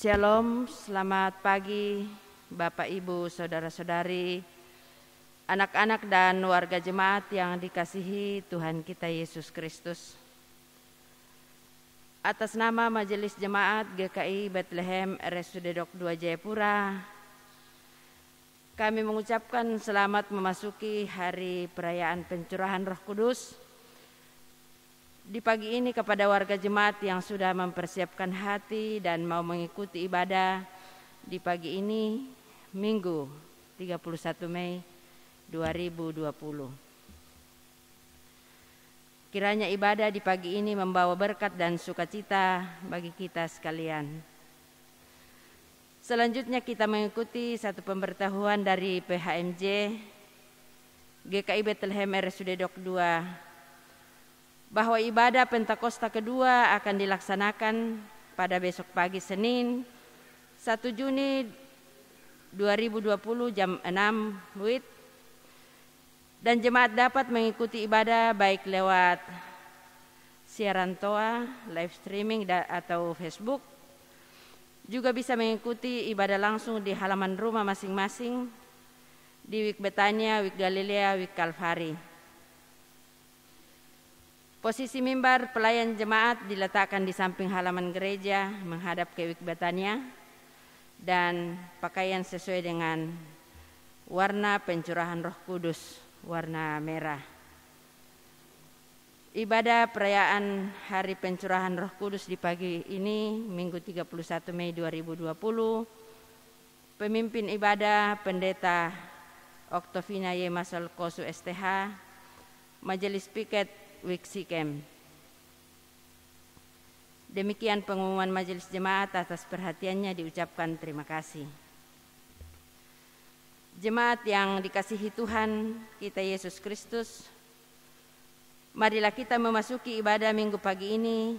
Shalom, selamat pagi Bapak Ibu, Saudara-saudari, anak-anak dan warga jemaat yang dikasihi Tuhan kita Yesus Kristus. Atas nama Majelis Jemaat GKI Bethlehem RSUD Dok 2 Jayapura, kami mengucapkan selamat memasuki hari perayaan pencurahan Roh Kudus. Di pagi ini kepada warga jemaat yang sudah mempersiapkan hati dan mau mengikuti ibadah di pagi ini, Minggu 31 Mei 2020. Kiranya ibadah di pagi ini membawa berkat dan sukacita bagi kita sekalian. Selanjutnya kita mengikuti satu pemberitahuan dari PHMJ GKI Bethlehem RSUD Dok 2 bahwa ibadah Pentakosta kedua akan dilaksanakan pada besok pagi Senin 1 Juni 2020 jam 6 WIB, dan jemaat dapat mengikuti ibadah baik lewat siaran TOA, live streaming atau Facebook. Juga bisa mengikuti ibadah langsung di halaman rumah masing-masing di WIB Betania, WIB Galilea, WIB Kalvari. Posisi mimbar pelayan jemaat diletakkan di samping halaman gereja menghadap ke WIB Betania, dan pakaian sesuai dengan warna pencurahan Roh Kudus, warna merah. Ibadah perayaan Hari Pencurahan Roh Kudus di pagi ini, Minggu 31 Mei 2020, pemimpin ibadah Pendeta Oktovina Y. Masolkosu STH, Majelis Piket Wiksikem. Demikian pengumuman Majelis Jemaat, atas perhatiannya diucapkan terima kasih. Jemaat yang dikasihi Tuhan kita Yesus Kristus, marilah kita memasuki ibadah Minggu pagi ini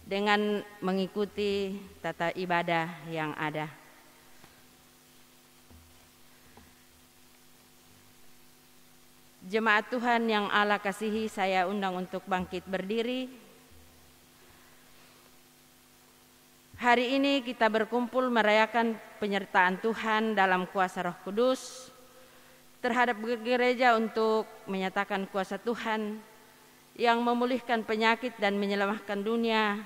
dengan mengikuti tata ibadah yang ada. Jemaat Tuhan yang Allah kasihi, saya undang untuk bangkit berdiri. Hari ini kita berkumpul merayakan penyertaan Tuhan dalam kuasa Roh Kudus terhadap gereja untuk menyatakan kuasa Tuhan yang memulihkan penyakit dan menyelamatkan dunia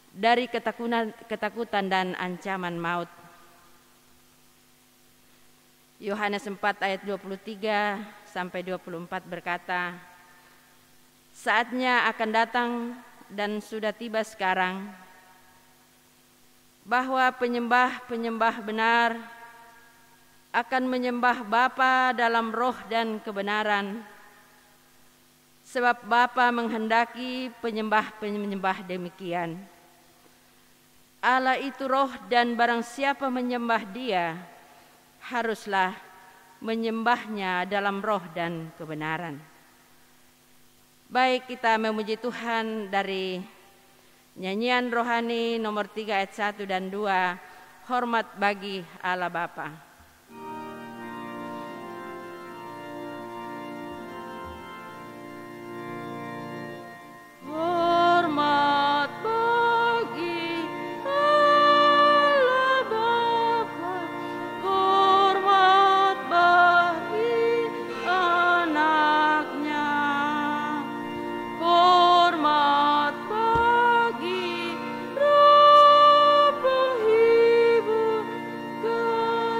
dari ketakutan dan ancaman maut. Yohanes 4 ayat 23 sampai 24 berkata, "Saatnya akan datang dan sudah tiba sekarang bahwa penyembah-penyembah benar akan menyembah Bapa dalam roh dan kebenaran, sebab Bapa menghendaki penyembah-penyembah demikian. Allah itu roh, dan barang siapa menyembah Dia haruslah menyembahnya dalam roh dan kebenaran." Baik, kita memuji Tuhan dari nyanyian rohani nomor 3 ayat 1 dan 2, Hormat bagi Allah Bapa.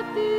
Hati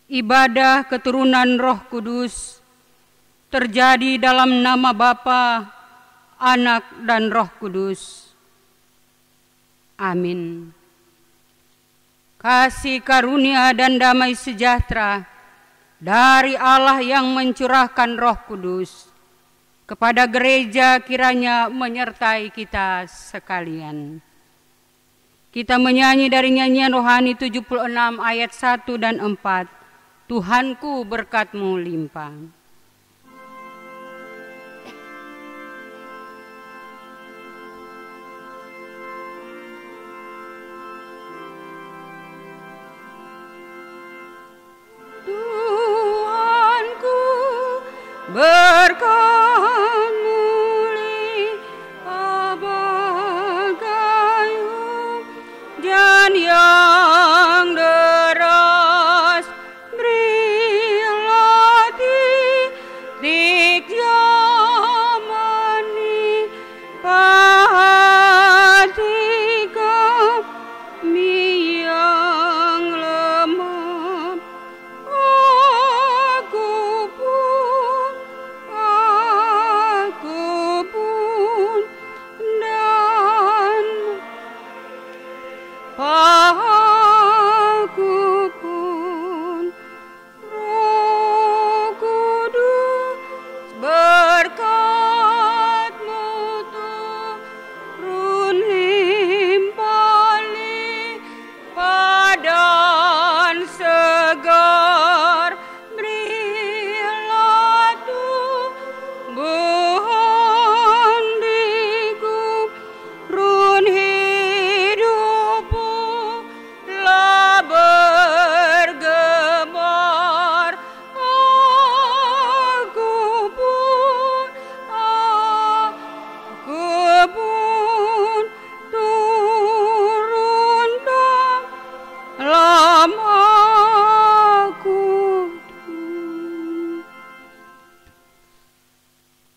ibadah keturunan Roh Kudus terjadi dalam nama Bapa, Anak, dan Roh Kudus. Amin. Kasih karunia dan damai sejahtera dari Allah yang mencurahkan Roh Kudus kepada gereja kiranya menyertai kita sekalian. Kita menyanyi dari nyanyian rohani 76 ayat 1 dan 4. Tuhanku berkat-Mu limpah. Tuhanku berkat-Mu limpah bagai hujan yang deras, berilah titik zaman ini hati kami yang lemah. Aku pun dan aku pun Roh Kudus berkat-Mu turun limpah dan segar, berilah tumbuhan diku run hidupku telah bergemar. Aku pun turun dalam aku.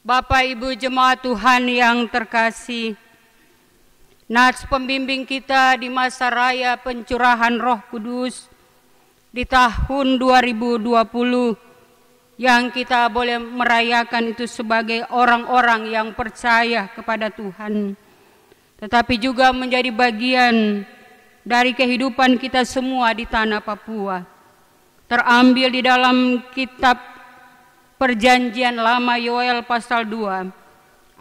Bapak Ibu jemaat Tuhan yang terkasih, nats pembimbing kita di masa raya pencurahan Roh Kudus di tahun 2020 yang kita boleh merayakan itu sebagai orang-orang yang percaya kepada Tuhan, tetapi juga menjadi bagian dari kehidupan kita semua di tanah Papua. Terambil di dalam kitab Perjanjian Lama Yoel pasal 2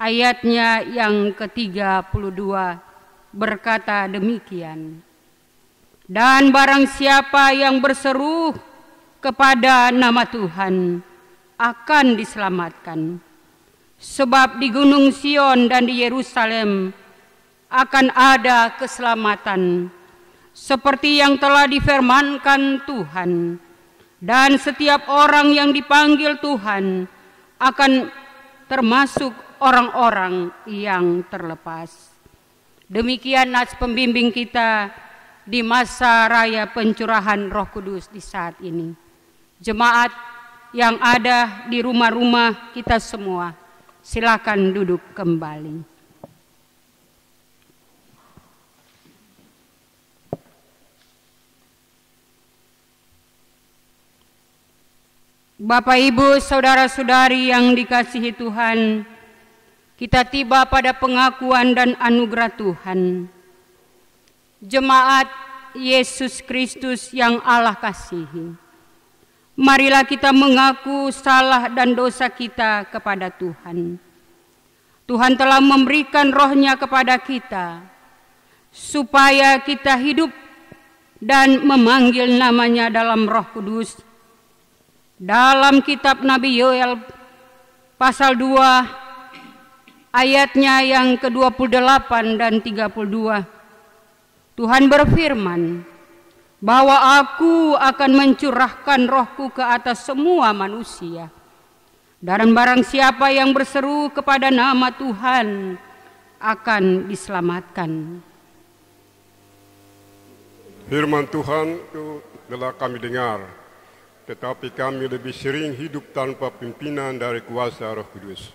ayatnya yang ke-32 berkata demikian. Dan barang siapa yang berseru kepada nama Tuhan akan diselamatkan. Sebab di Gunung Sion dan di Yerusalem akan ada keselamatan, seperti yang telah difirmankan Tuhan. Dan setiap orang yang dipanggil Tuhan akan termasuk orang-orang yang terlepas. Demikian nats pembimbing kita di masa raya pencurahan Roh Kudus di saat ini. Jemaat yang ada di rumah-rumah kita semua, silakan duduk kembali. Bapak, Ibu, saudara-saudari yang dikasihi Tuhan, kita tiba pada pengakuan dan anugerah Tuhan. Jemaat Yesus Kristus yang Allah kasihi, marilah kita mengaku salah dan dosa kita kepada Tuhan. Tuhan telah memberikan Roh-Nya kepada kita, supaya kita hidup dan memanggil nama-Nya dalam Roh Kudus. Dalam kitab Nabi Yoel pasal 2 ayatnya yang ke-28 dan 32, Tuhan berfirman bahwa Aku akan mencurahkan Roh-Ku ke atas semua manusia. Dan barang siapa yang berseru kepada nama Tuhan akan diselamatkan. Firman Tuhan itu telah kami dengar, tetapi kami lebih sering hidup tanpa pimpinan dari kuasa Roh Kudus.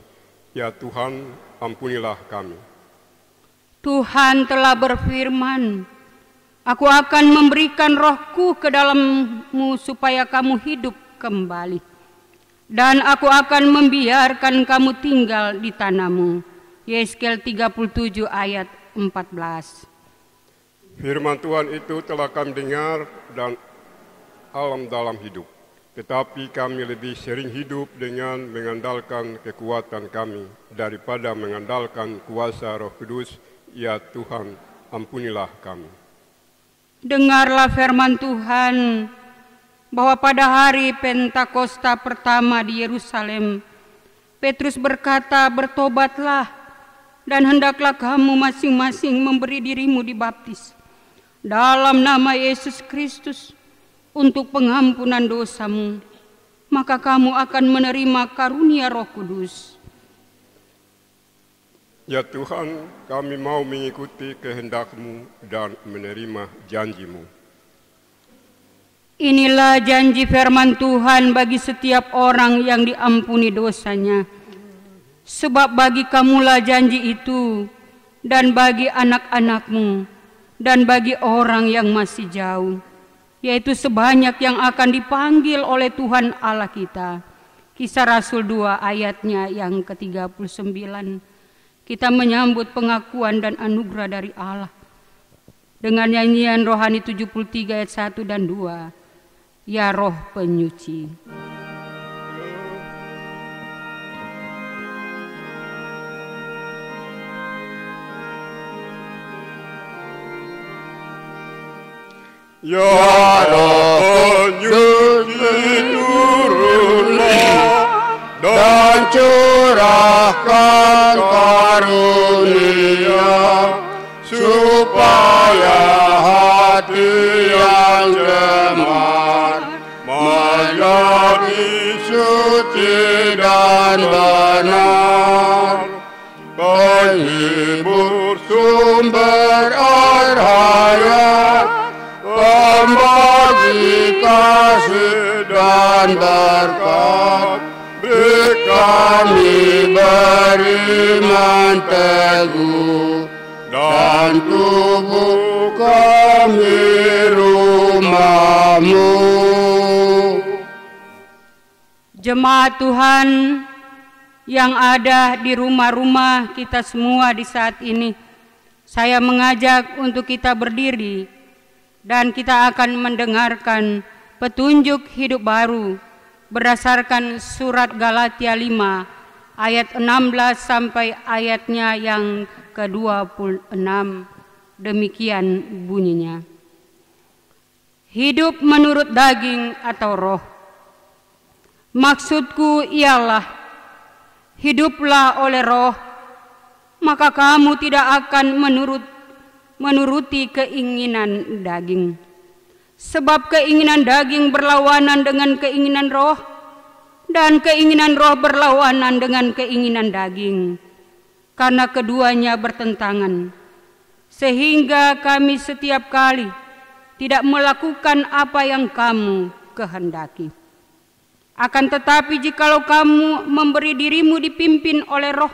Ya Tuhan, ampunilah kami. Tuhan telah berfirman Aku akan memberikan rohku ke dalammu supaya kamu hidup kembali. Dan aku akan membiarkan kamu tinggal di tanahmu. Yeskel 37 ayat 14. Firman Tuhan itu telah kami dengar dan alam dalam hidup. Tetapi kami lebih sering hidup dengan mengandalkan kekuatan kami daripada mengandalkan kuasa Roh Kudus. Ya Tuhan, ampunilah kami. Dengarlah firman Tuhan bahwa pada hari Pentakosta pertama di Yerusalem, Petrus berkata, "Bertobatlah dan hendaklah kamu masing-masing memberi dirimu dibaptis dalam nama Yesus Kristus untuk pengampunan dosamu, maka kamu akan menerima karunia Roh Kudus." Ya Tuhan, kami mau mengikuti kehendak-Mu dan menerima janji-Mu. Inilah janji firman Tuhan bagi setiap orang yang diampuni dosanya. Sebab bagi kamulah janji itu, dan bagi anak-anakmu, dan bagi orang yang masih jauh, yaitu sebanyak yang akan dipanggil oleh Tuhan Allah kita. Kisah Rasul 2 ayatnya yang ke-39. Kita menyambut pengakuan dan anugerah dari Allah dengan nyanyian rohani 73 ayat 1 dan 2. Ya Roh Penyuci. Ya Roh Penyuci, turunlah dan curahkan karunia, supaya hati yang gemar menjadi suci dan benar, penghibur sumber air hayat, pembagi kasih dan berkat. Beri kami beriman teguh, dan tubuh kami rumah-Mu. Jemaat Tuhan yang ada di rumah-rumah kita semua di saat ini, saya mengajak untuk kita berdiri dan kita akan mendengarkan petunjuk hidup baru berdasarkan surat Galatia 5 ayat 16 sampai ayatnya yang ke-26. Demikian bunyinya. Hidup menurut daging atau roh. Maksudku ialah, hiduplah oleh roh, maka kamu tidak akan menuruti keinginan daging. Sebab keinginan daging berlawanan dengan keinginan roh, dan keinginan roh berlawanan dengan keinginan daging, karena keduanya bertentangan. Sehingga kami setiap kali tidak melakukan apa yang kamu kehendaki. Akan tetapi jikalau kamu memberi dirimu dipimpin oleh roh,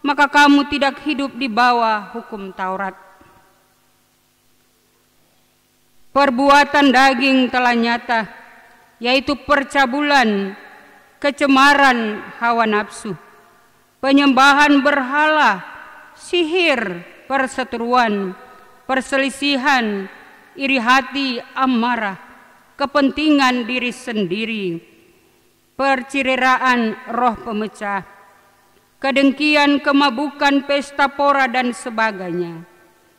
maka kamu tidak hidup di bawah hukum Taurat. Perbuatan daging telah nyata, yaitu percabulan, kecemaran hawa nafsu, penyembahan berhala, sihir, perseteruan, perselisihan, iri hati, amarah, kepentingan diri sendiri, percireraan, roh pemecah, kedengkian, kemabukan, pesta pora dan sebagainya.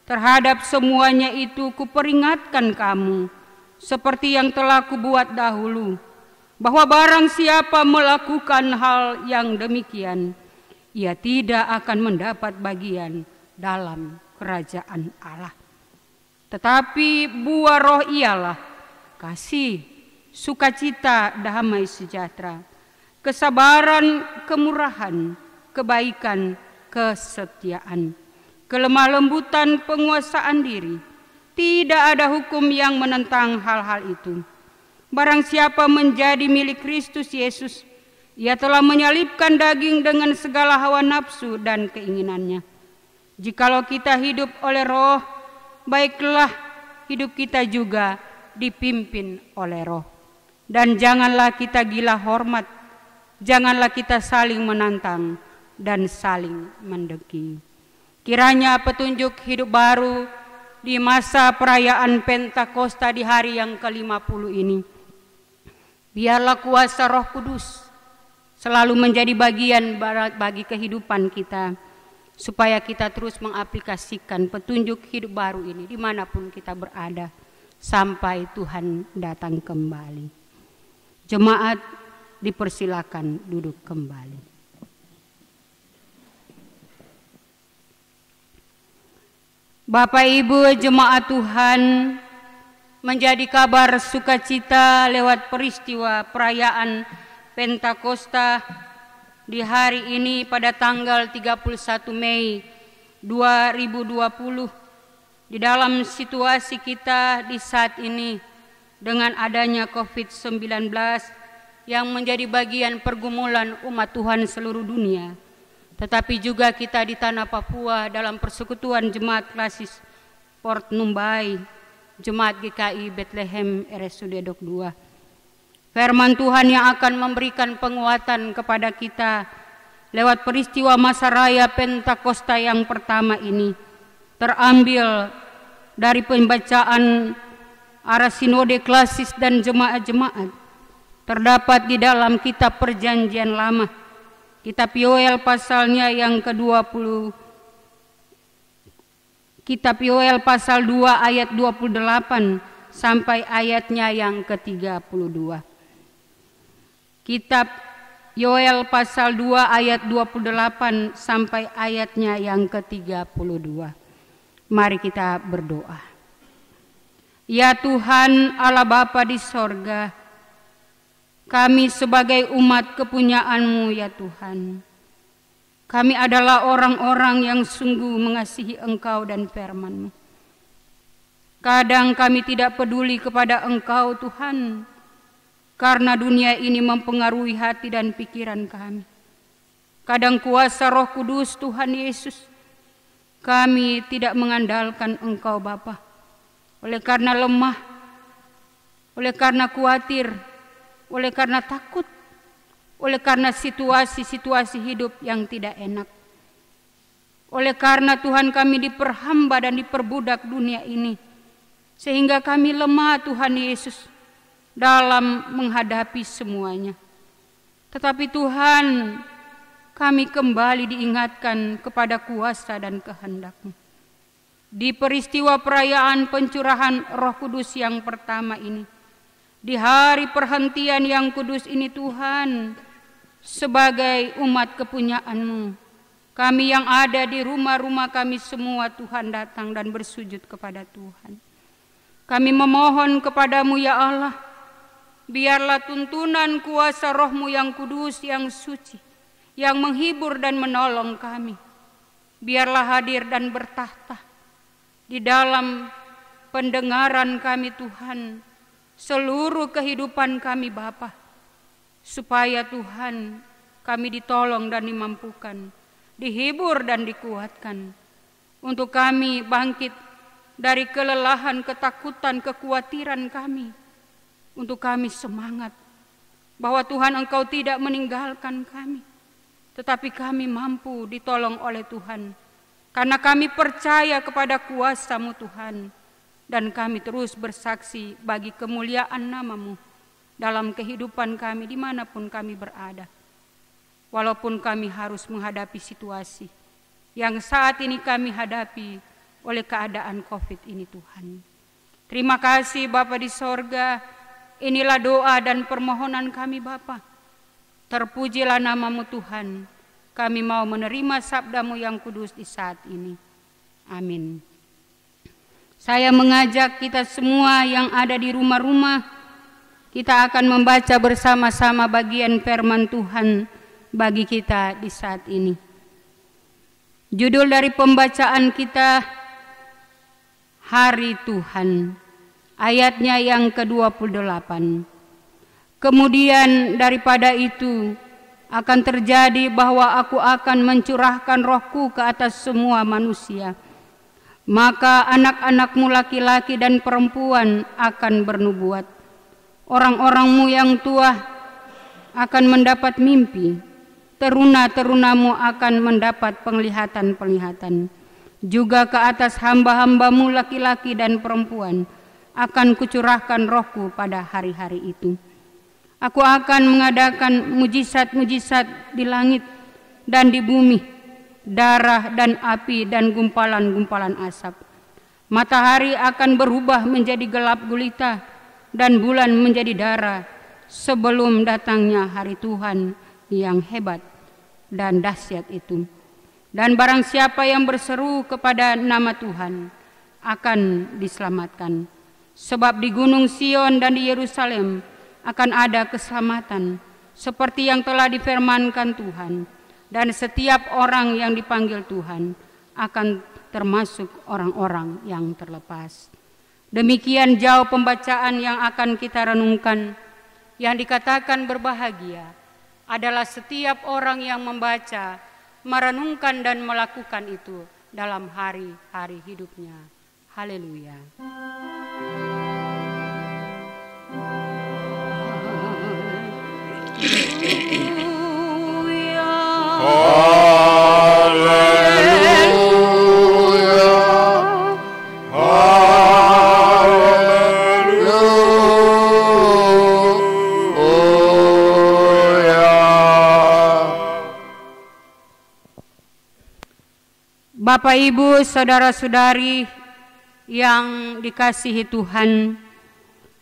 Terhadap semuanya itu kuperingatkan kamu, seperti yang telah kubuat dahulu, bahwa barang siapa melakukan hal yang demikian, ia tidak akan mendapat bagian dalam kerajaan Allah. Tetapi buah roh ialah kasih, sukacita, damai sejahtera, kesabaran, kemurahan, kebaikan, kesetiaan, kelemah lembutan, penguasaan diri. Tidak ada hukum yang menentang hal-hal itu. Barang siapa menjadi milik Kristus Yesus, ia telah menyalibkan daging dengan segala hawa nafsu dan keinginannya. Jikalau kita hidup oleh roh, baiklah hidup kita juga dipimpin oleh Roh. Dan janganlah kita gila hormat, janganlah kita saling menantang dan saling mendengki. Kiranya petunjuk hidup baru di masa perayaan Pentakosta di hari yang ke-50 ini, biarlah kuasa Roh Kudus selalu menjadi bagian bagi kehidupan kita, supaya kita terus mengaplikasikan petunjuk hidup baru ini dimanapun kita berada sampai Tuhan datang kembali. Jemaat dipersilakan duduk kembali. Bapak Ibu jemaat Tuhan, menjadi kabar sukacita lewat peristiwa perayaan Pentakosta di hari ini pada tanggal 31 Mei 2020, di dalam situasi kita di saat ini dengan adanya COVID-19 yang menjadi bagian pergumulan umat Tuhan seluruh dunia, tetapi juga kita di tanah Papua dalam persekutuan Jemaat Klasis Port Numbai, Jemaat GKI Bethlehem RSUD Dok 2. Firman Tuhan yang akan memberikan penguatan kepada kita lewat peristiwa masa raya Pentakosta yang pertama ini terambil dari pembacaan arah sinode klasis dan jemaat-jemaat, terdapat di dalam kitab Perjanjian Lama, kitab Yoel pasalnya yang ke-20, kitab Yoel pasal 2 ayat 28 sampai ayatnya yang ke-32. Kitab Yoel pasal 2 ayat 28 sampai ayatnya yang ke-32. Mari kita berdoa. Ya Tuhan Allah Bapa di sorga, kami sebagai umat kepunyaan-Mu ya Tuhan, kami adalah orang-orang yang sungguh mengasihi Engkau dan firman-Mu. Kadang kami tidak peduli kepada Engkau Tuhan, karena dunia ini mempengaruhi hati dan pikiran kami. Kadang kuasa Roh Kudus Tuhan Yesus, kami tidak mengandalkan Engkau Bapa, oleh karena lemah, oleh karena khawatir, oleh karena takut, oleh karena situasi-situasi hidup yang tidak enak. Oleh karena Tuhan kami diperhamba dan diperbudak dunia ini, sehingga kami lemah Tuhan Yesus dalam menghadapi semuanya. Tetapi Tuhan, kami kembali diingatkan kepada kuasa dan kehendak-Mu. Di peristiwa perayaan pencurahan Roh Kudus yang pertama ini, di hari perhentian yang kudus ini Tuhan, sebagai umat kepunyaan-Mu, kami yang ada di rumah-rumah kami semua Tuhan datang dan bersujud kepada Tuhan. Kami memohon kepada-Mu ya Allah, biarlah tuntunan kuasa Roh-Mu yang kudus, yang suci, yang menghibur dan menolong kami, biarlah hadir dan bertahta di dalam pendengaran kami Tuhan, seluruh kehidupan kami Bapa, supaya Tuhan kami ditolong dan dimampukan, dihibur dan dikuatkan, untuk kami bangkit dari kelelahan, ketakutan, kekhawatiran kami, untuk kami semangat bahwa Tuhan Engkau tidak meninggalkan kami, tetapi kami mampu ditolong oleh Tuhan, karena kami percaya kepada kuasa-Mu Tuhan, dan kami terus bersaksi bagi kemuliaan nama-Mu dalam kehidupan kami dimanapun kami berada. Walaupun kami harus menghadapi situasi yang saat ini kami hadapi oleh keadaan COVID ini Tuhan. Terima kasih Bapa di sorga. Inilah doa dan permohonan kami Bapa. Terpujilah nama-Mu Tuhan. Kami mau menerima sabda-Mu yang kudus di saat ini. Amin. Saya mengajak kita semua yang ada di rumah-rumah, kita akan membaca bersama-sama bagian firman Tuhan bagi kita di saat ini. Judul dari pembacaan kita, Hari Tuhan. Ayatnya yang ke-28. Kemudian daripada itu akan terjadi bahwa aku akan mencurahkan Rohku ke atas semua manusia. Maka anak-anakmu laki-laki dan perempuan akan bernubuat. Orang-orangmu yang tua akan mendapat mimpi. Teruna-terunamu akan mendapat penglihatan-penglihatan. Juga ke atas hamba-hambamu laki-laki dan perempuan akan kucurahkan rohku pada hari-hari itu. Aku akan mengadakan mujizat-mujizat di langit dan di bumi, darah dan api dan gumpalan-gumpalan asap. Matahari akan berubah menjadi gelap gulita dan bulan menjadi darah sebelum datangnya hari Tuhan yang hebat dan dahsyat itu. Dan barang siapa yang berseru kepada nama Tuhan akan diselamatkan. Sebab di Gunung Sion dan di Yerusalem akan ada keselamatan seperti yang telah difirmankan Tuhan. Dan setiap orang yang dipanggil Tuhan akan termasuk orang-orang yang terlepas. Demikian jauh pembacaan yang akan kita renungkan. Yang dikatakan berbahagia adalah setiap orang yang membaca, merenungkan dan melakukan itu dalam hari-hari hidupnya. Haleluya. Bapak, Ibu, saudara-saudari yang dikasihi Tuhan,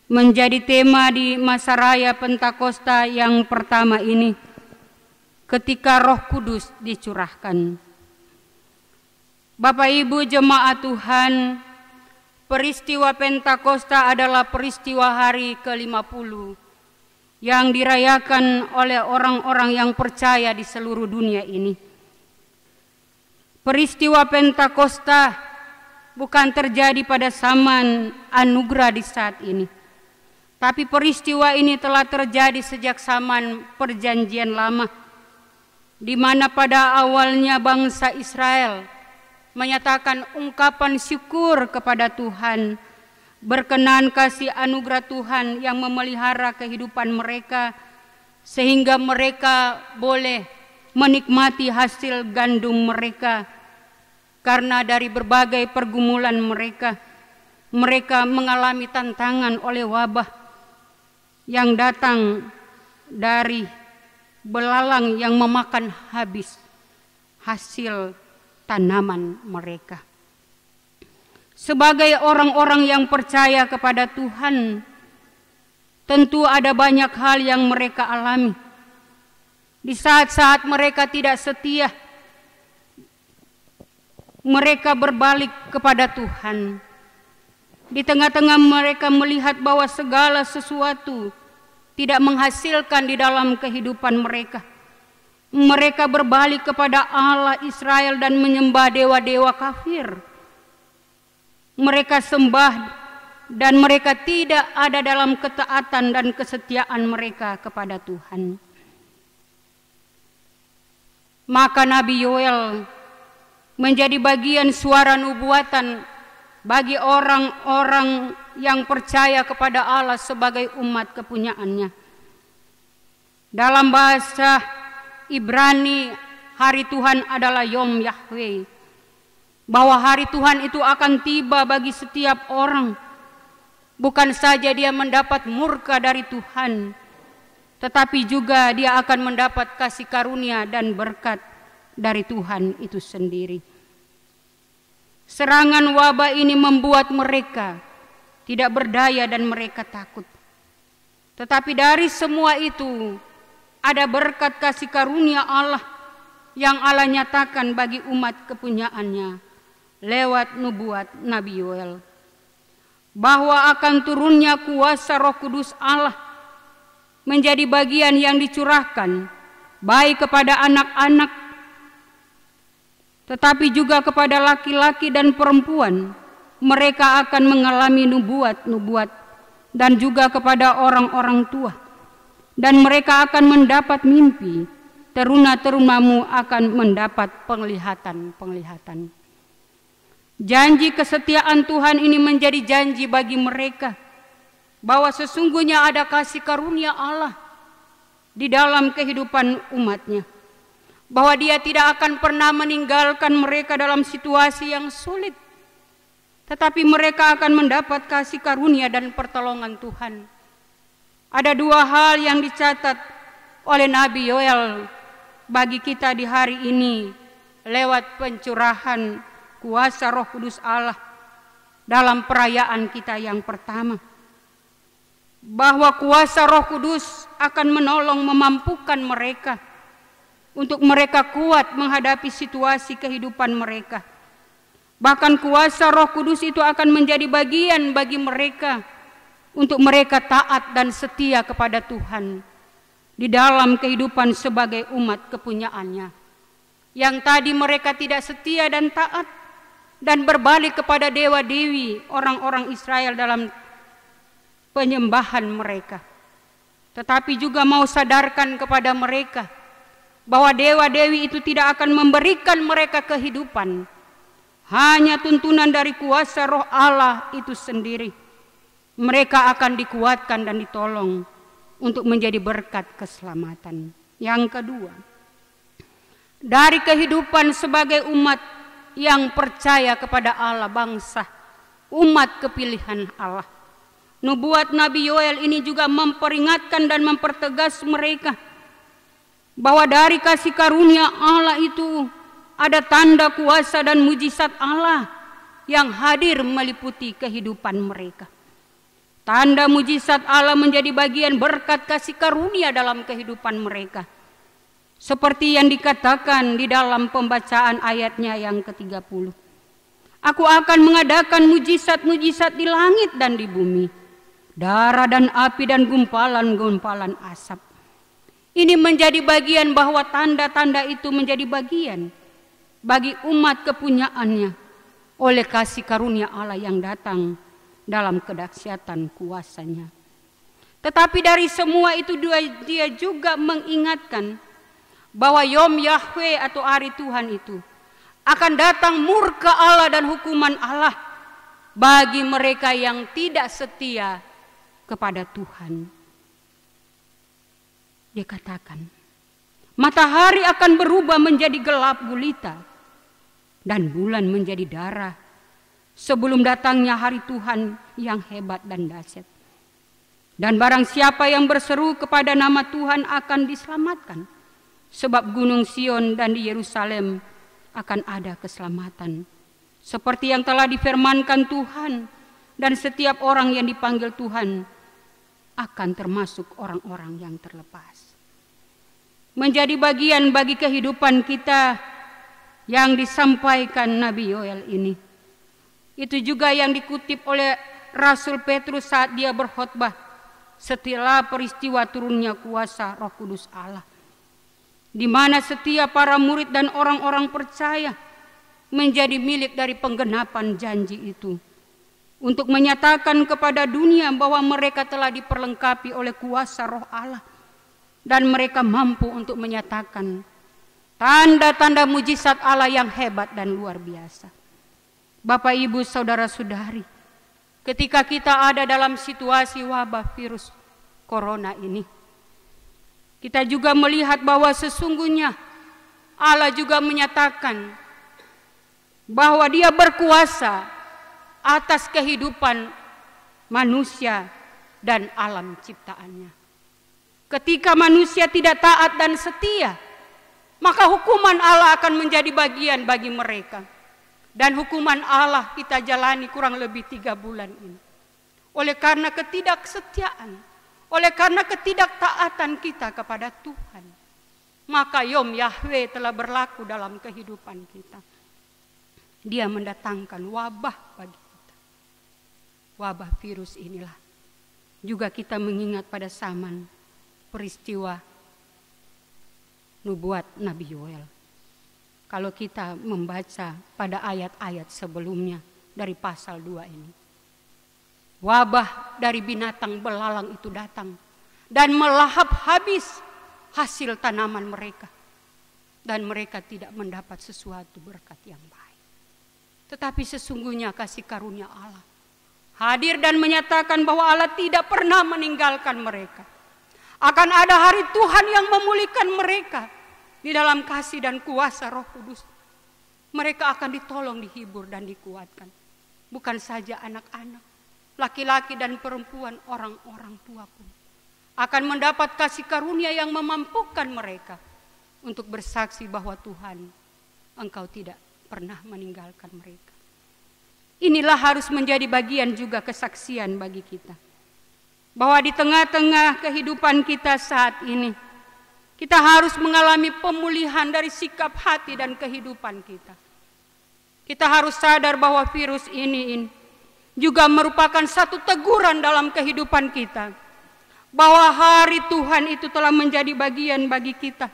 menjadi tema di masa raya Pentakosta yang pertama ini, ketika Roh Kudus dicurahkan. Bapak, Ibu, jemaat Tuhan, peristiwa Pentakosta adalah peristiwa hari ke-50 yang dirayakan oleh orang-orang yang percaya di seluruh dunia ini. Peristiwa Pentakosta bukan terjadi pada zaman anugerah di saat ini. Tapi peristiwa ini telah terjadi sejak zaman Perjanjian Lama, di mana pada awalnya bangsa Israel menyatakan ungkapan syukur kepada Tuhan, berkenan kasih anugerah Tuhan yang memelihara kehidupan mereka, sehingga mereka boleh menikmati hasil gandum mereka. Karena dari berbagai pergumulan mereka mengalami tantangan oleh wabah yang datang dari belalang yang memakan habis hasil tanaman mereka. Sebagai orang-orang yang percaya kepada Tuhan, tentu ada banyak hal yang mereka alami. Di saat-saat mereka tidak setia, mereka berbalik kepada Tuhan. Di tengah-tengah mereka melihat bahwa segala sesuatu tidak menghasilkan di dalam kehidupan mereka. Mereka berbalik kepada Allah Israel dan menyembah dewa-dewa kafir. Mereka sembah dan mereka tidak ada dalam ketaatan dan kesetiaan mereka kepada Tuhan. Maka Nabi Yoel menjadi bagian suara nubuatan bagi orang-orang yang percaya kepada Allah sebagai umat kepunyaannya. Dalam bahasa Ibrani, hari Tuhan adalah Yom Yahweh, bahwa hari Tuhan itu akan tiba bagi setiap orang. Bukan saja dia mendapat murka dari Tuhan, tetapi juga dia akan mendapat kasih karunia dan berkat dari Tuhan itu sendiri. Serangan wabah ini membuat mereka tidak berdaya dan mereka takut. Tetapi dari semua itu ada berkat kasih karunia Allah yang Allah nyatakan bagi umat kepunyaannya lewat nubuat Nabi Yoel, bahwa akan turunnya kuasa Roh Kudus Allah menjadi bagian yang dicurahkan baik kepada anak-anak tetapi juga kepada laki-laki dan perempuan. Mereka akan mengalami nubuat-nubuat dan juga kepada orang-orang tua. Dan mereka akan mendapat mimpi. Teruna-terunamu akan mendapat penglihatan-penglihatan. Janji kesetiaan Tuhan ini menjadi janji bagi mereka bahwa sesungguhnya ada kasih karunia Allah di dalam kehidupan umatnya. Bahwa Dia tidak akan pernah meninggalkan mereka dalam situasi yang sulit, tetapi mereka akan mendapat kasih karunia dan pertolongan Tuhan. Ada dua hal yang dicatat oleh Nabi Yoel bagi kita di hari ini lewat pencurahan kuasa Roh Kudus Allah dalam perayaan kita yang pertama. Bahwa kuasa Roh Kudus akan menolong memampukan mereka untuk mereka kuat menghadapi situasi kehidupan mereka. Bahkan kuasa Roh Kudus itu akan menjadi bagian bagi mereka untuk mereka taat dan setia kepada Tuhan di dalam kehidupan sebagai umat kepunyaannya. Yang tadi mereka tidak setia dan taat dan berbalik kepada dewa-dewi orang-orang Israel dalam penyembahan mereka. Tetapi juga mau sadarkan kepada mereka bahwa dewa-dewi itu tidak akan memberikan mereka kehidupan, hanya tuntunan dari kuasa Roh Allah itu sendiri. Mereka akan dikuatkan dan ditolong untuk menjadi berkat keselamatan. Yang kedua, dari kehidupan sebagai umat yang percaya kepada Allah, bangsa, umat kepilihan Allah. Nubuat Nabi Yoel ini juga memperingatkan dan mempertegas mereka bahwa dari kasih karunia Allah itu ada tanda kuasa dan mujizat Allah yang hadir meliputi kehidupan mereka. Tanda mujizat Allah menjadi bagian berkat kasih karunia dalam kehidupan mereka. Seperti yang dikatakan di dalam pembacaan ayatnya yang ke-30. Aku akan mengadakan mujizat-mujizat di langit dan di bumi, darah dan api dan gumpalan-gumpalan asap. Ini menjadi bagian bahwa tanda-tanda itu menjadi bagian bagi umat kepunyaannya oleh kasih karunia Allah yang datang dalam kedahsyatan kuasanya. Tetapi dari semua itu Dia juga mengingatkan bahwa Yom Yahweh atau hari Tuhan itu akan datang murka Allah dan hukuman Allah bagi mereka yang tidak setia kepada Tuhan. Dia katakan, matahari akan berubah menjadi gelap gulita dan bulan menjadi darah sebelum datangnya hari Tuhan yang hebat dan dahsyat. Dan barang siapa yang berseru kepada nama Tuhan akan diselamatkan, sebab gunung Sion dan di Yerusalem akan ada keselamatan. Seperti yang telah difirmankan Tuhan, dan setiap orang yang dipanggil Tuhan akan termasuk orang-orang yang terlepas. Menjadi bagian bagi kehidupan kita yang disampaikan Nabi Yoel ini. Itu juga yang dikutip oleh Rasul Petrus saat dia berkhotbah setelah peristiwa turunnya kuasa Roh Kudus Allah, di mana setiap para murid dan orang-orang percaya menjadi milik dari penggenapan janji itu, untuk menyatakan kepada dunia bahwa mereka telah diperlengkapi oleh kuasa Roh Allah dan mereka mampu untuk menyatakan tanda-tanda mujizat Allah yang hebat dan luar biasa. Bapak, Ibu, saudara-saudari, ketika kita ada dalam situasi wabah virus corona ini, kita juga melihat bahwa sesungguhnya Allah juga menyatakan bahwa Dia berkuasa atas kehidupan manusia dan alam ciptaannya. Ketika manusia tidak taat dan setia, maka hukuman Allah akan menjadi bagian bagi mereka. Dan hukuman Allah kita jalani kurang lebih 3 bulan ini. Oleh karena ketidaksetiaan, oleh karena ketidaktaatan kita kepada Tuhan, maka Yom Yahweh telah berlaku dalam kehidupan kita. Dia mendatangkan wabah bagi kita. Wabah virus inilah juga kita mengingat pada zaman peristiwa nubuat Nabi Yoel. Kalau kita membaca pada ayat-ayat sebelumnya dari pasal 2 ini, wabah dari binatang belalang itu datang dan melahap habis hasil tanaman mereka, dan mereka tidak mendapat sesuatu berkat yang baik. Tetapi sesungguhnya kasih karunia Allah hadir dan menyatakan bahwa Allah tidak pernah meninggalkan mereka. Akan ada hari Tuhan yang memulihkan mereka di dalam kasih dan kuasa Roh Kudus. Mereka akan ditolong, dihibur dan dikuatkan. Bukan saja anak-anak, laki-laki dan perempuan, orang-orang tua pun akan mendapat kasih karunia yang memampukan mereka untuk bersaksi bahwa Tuhan, Engkau tidak pernah meninggalkan mereka. Inilah harus menjadi bagian juga kesaksian bagi kita. Bahwa di tengah-tengah kehidupan kita saat ini, kita harus mengalami pemulihan dari sikap hati dan kehidupan kita. Kita harus sadar bahwa virus ini juga merupakan satu teguran dalam kehidupan kita. Bahwa hari Tuhan itu telah menjadi bagian bagi kita.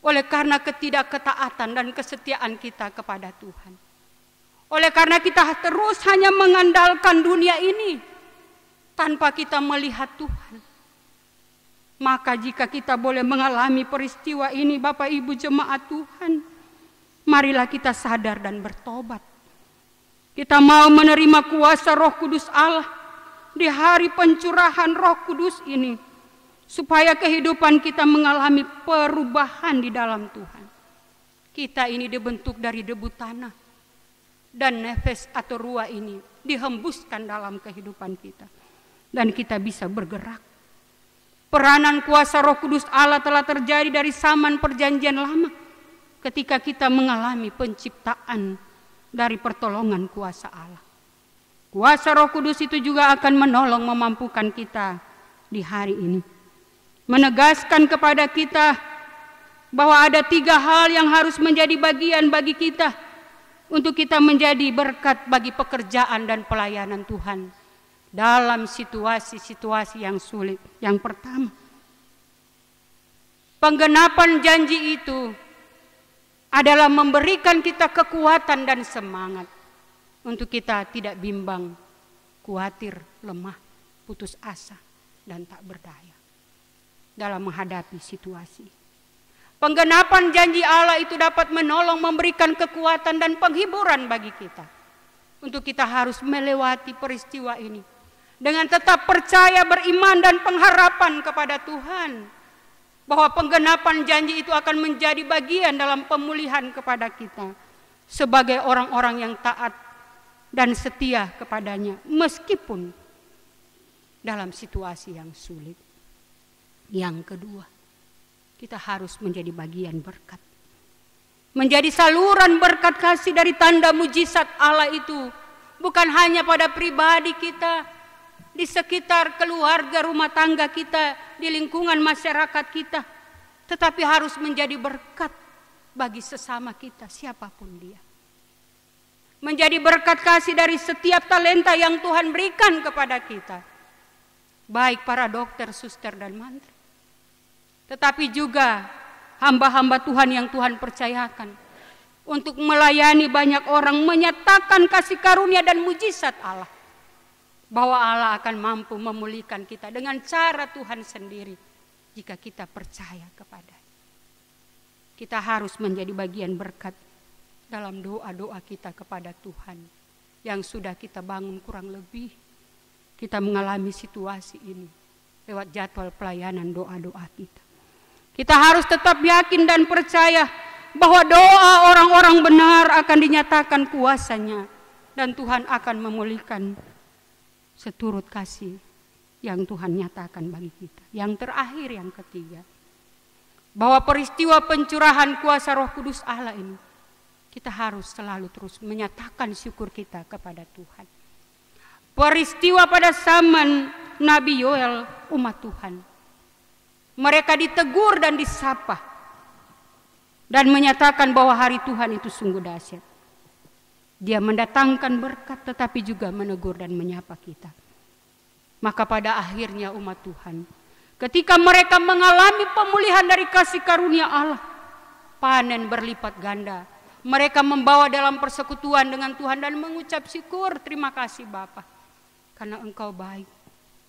Oleh karena ketidakketaatan dan kesetiaan kita kepada Tuhan. Oleh karena kita terus hanya mengandalkan dunia ini tanpa kita melihat Tuhan. Maka jika kita boleh mengalami peristiwa ini, Bapak Ibu jemaat Tuhan, marilah kita sadar dan bertobat. Kita mau menerima kuasa Roh Kudus Allah di hari pencurahan Roh Kudus ini, supaya kehidupan kita mengalami perubahan di dalam Tuhan. Kita ini dibentuk dari debu tanah, dan nefes atau ruah ini dihembuskan dalam kehidupan kita, dan kita bisa bergerak. Peranan kuasa Roh Kudus Allah telah terjadi dari zaman perjanjian lama, ketika kita mengalami penciptaan dari pertolongan kuasa Allah. Kuasa Roh Kudus itu juga akan menolong memampukan kita di hari ini. Menegaskan kepada kita bahwa ada 3 hal yang harus menjadi bagian bagi kita untuk kita menjadi berkat bagi pekerjaan dan pelayanan Tuhan dalam situasi-situasi yang sulit. Yang pertama, penggenapan janji itu adalah memberikan kita kekuatan dan semangat untuk kita tidak bimbang, khawatir, lemah, putus asa, dan tak berdaya dalam menghadapi situasi. Penggenapan janji Allah itu dapat menolong, memberikan kekuatan dan penghiburan bagi kita. Untuk kita harus melewati peristiwa ini dengan tetap percaya, beriman, dan pengharapan kepada Tuhan. Bahwa penggenapan janji itu akan menjadi bagian dalam pemulihan kepada kita. Sebagai orang-orang yang taat dan setia kepadanya. Meskipun dalam situasi yang sulit. Yang kedua, kita harus menjadi bagian berkat. Menjadi saluran berkat kasih dari tanda mujizat Allah itu. Bukan hanya pada pribadi kita, di sekitar keluarga, rumah tangga kita, di lingkungan masyarakat kita. Tetapi harus menjadi berkat bagi sesama kita, siapapun dia. Menjadi berkat kasih dari setiap talenta yang Tuhan berikan kepada kita. Baik para dokter, suster, dan mantri. Tetapi juga hamba-hamba Tuhan yang Tuhan percayakan untuk melayani banyak orang, menyatakan kasih karunia dan mujizat Allah. Bahwa Allah akan mampu memulihkan kita dengan cara Tuhan sendiri jika kita percaya kepada-Nya. Kita harus menjadi bagian berkat dalam doa-doa kita kepada Tuhan yang sudah kita bangun. Kurang lebih kita mengalami situasi ini lewat jadwal pelayanan doa-doa kita. Kita harus tetap yakin dan percaya bahwa doa orang-orang benar akan dinyatakan kuasanya dan Tuhan akan memulihkan seturut kasih yang Tuhan nyatakan bagi kita. Yang terakhir, yang ketiga, bahwa peristiwa pencurahan kuasa Roh Kudus Allah ini, kita harus selalu terus menyatakan syukur kita kepada Tuhan. Peristiwa pada zaman Nabi Yoel, umat Tuhan, mereka ditegur dan disapa dan menyatakan bahwa hari Tuhan itu sungguh dahsyat. Dia mendatangkan berkat tetapi juga menegur dan menyapa kita. Maka pada akhirnya umat Tuhan, ketika mereka mengalami pemulihan dari kasih karunia Allah, panen berlipat ganda. Mereka membawa dalam persekutuan dengan Tuhan dan mengucap syukur, terima kasih Bapa, karena Engkau baik.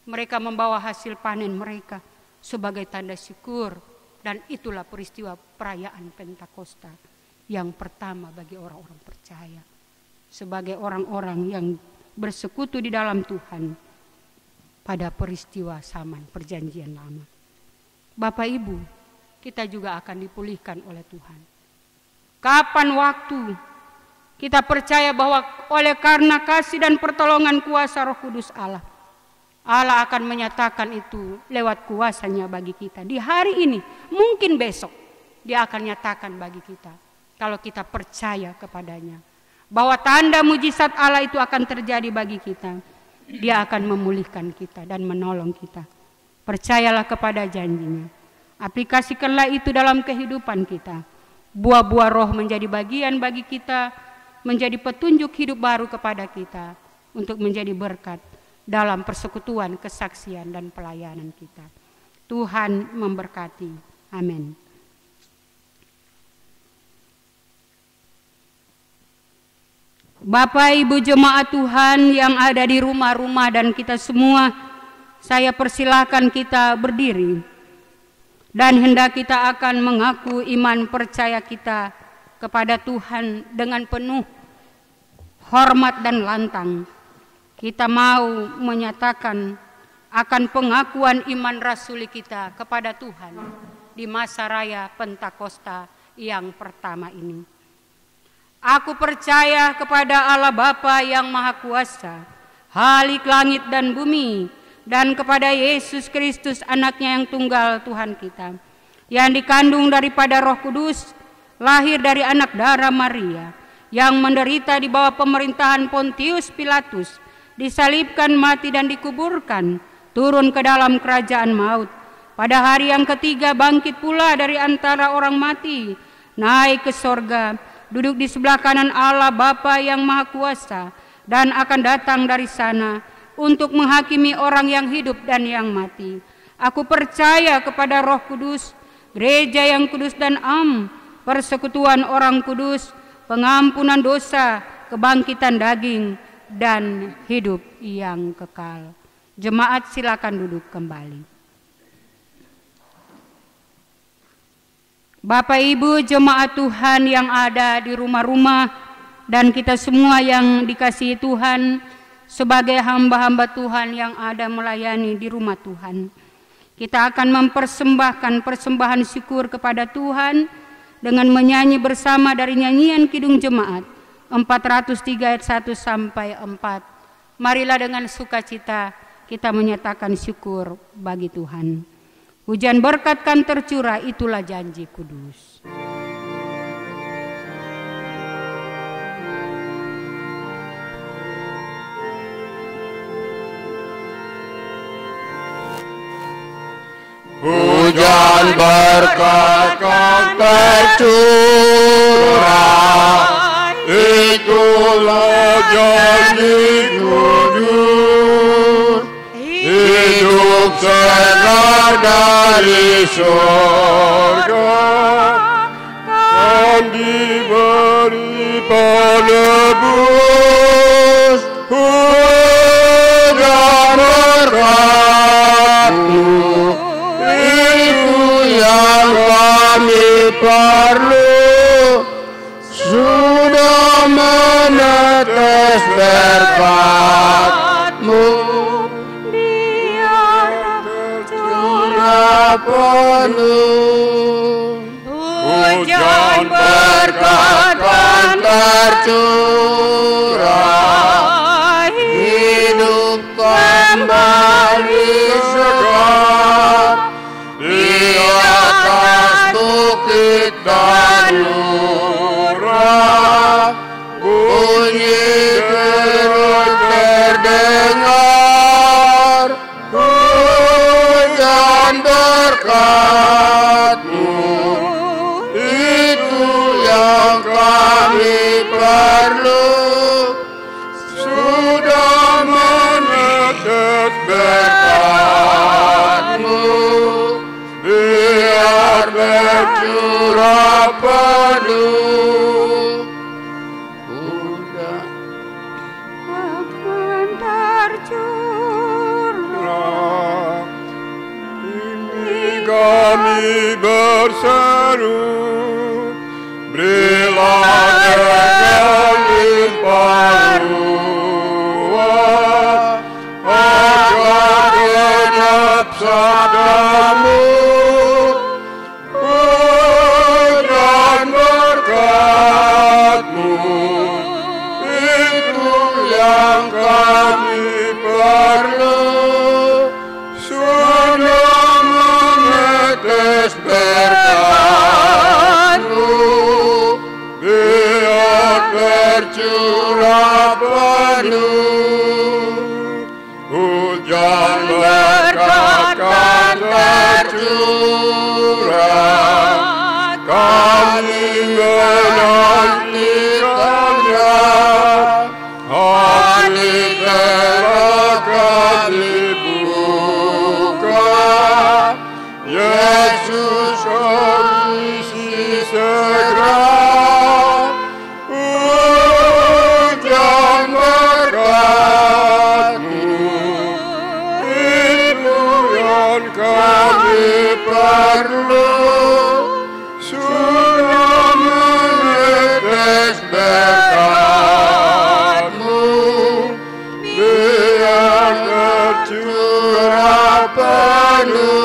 Mereka membawa hasil panen mereka sebagai tanda syukur. Dan itulah peristiwa perayaan Pentakosta yang pertama bagi orang-orang percaya. sebagai orang-orang yang bersekutu di dalam Tuhan pada peristiwa zaman perjanjian lama. Bapak Ibu, kita juga akan dipulihkan oleh Tuhan. Kapan waktu kita percaya bahwa oleh karena kasih dan pertolongan kuasa Roh Kudus Allah, Allah akan menyatakan itu lewat kuasanya bagi kita. Di hari ini, mungkin besok, Dia akan nyatakan bagi kita. Kalau kita percaya kepadanya. Bahwa tanda mujizat Allah itu akan terjadi bagi kita. Dia akan memulihkan kita dan menolong kita. Percayalah kepada janjinya. Aplikasikanlah itu dalam kehidupan kita. Buah-buah roh menjadi bagian bagi kita. Menjadi petunjuk hidup baru kepada kita. Untuk menjadi berkat dalam persekutuan, kesaksian, dan pelayanan kita. Tuhan memberkati. Amin. Bapak Ibu jemaat Tuhan yang ada di rumah-rumah dan kita semua, saya persilahkan kita berdiri. Dan hendak kita akan mengaku iman percaya kita kepada Tuhan dengan penuh hormat dan lantang. Kita mau menyatakan akan pengakuan iman rasuli kita kepada Tuhan di masa raya Pentakosta yang pertama ini. Aku percaya kepada Allah Bapa yang Maha Kuasa, Khalik langit dan bumi, dan kepada Yesus Kristus anaknya yang tunggal Tuhan kita, yang dikandung daripada Roh Kudus, lahir dari anak darah Maria, yang menderita di bawah pemerintahan Pontius Pilatus, disalibkan, mati dan dikuburkan, turun ke dalam kerajaan maut. Pada hari yang ketiga bangkit pula dari antara orang mati, naik ke sorga, duduk di sebelah kanan Allah Bapa yang Maha Kuasa, dan akan datang dari sana untuk menghakimi orang yang hidup dan yang mati. Aku percaya kepada Roh Kudus, gereja yang kudus dan am, persekutuan orang kudus, pengampunan dosa, kebangkitan daging, dan hidup yang kekal. Jemaat silakan duduk kembali. Bapak Ibu jemaat Tuhan yang ada di rumah-rumah dan kita semua yang dikasihi Tuhan sebagai hamba-hamba Tuhan yang ada melayani di rumah Tuhan. Kita akan mempersembahkan persembahan syukur kepada Tuhan dengan menyanyi bersama dari nyanyian Kidung Jemaat 403 ayat 1 sampai 4. Marilah dengan sukacita kita menyatakan syukur bagi Tuhan. Hujan berkat kan tercurah, itulah janji kudus. Hujan berkat kan tercurah, itulah janji kudus. Hidup segar dari surga, kan diberi penebus. Hujan berkat itu yang kami perlu, sudah menetes berkat-Mu, biar tercurah penuh. Hujan berkat kan tercurah, hidup kembali segar di atas bukit dan lurah. Bunyi terus terdengar, hujan berkat-Mu, itu yang kami perlu, sudah menetes berkat-Mu, biar bercurah penuh. Hujan akan tercurah, ini kami berseru, Berilah dengan limpah ruah, agar genap sabdamu, dan berkat-Mu. Itu yang kami perlu, sudah menetes berkat-Mu. Biar tercurah penuh, hujan berkat kan tercurah. Kami menantikannya, hati telah kami buka. Yesus komisi segera, hujan berkat-Mu. Itu yang kami perlu, sudah menetes berkat-Mu. Biar tercurah penuh.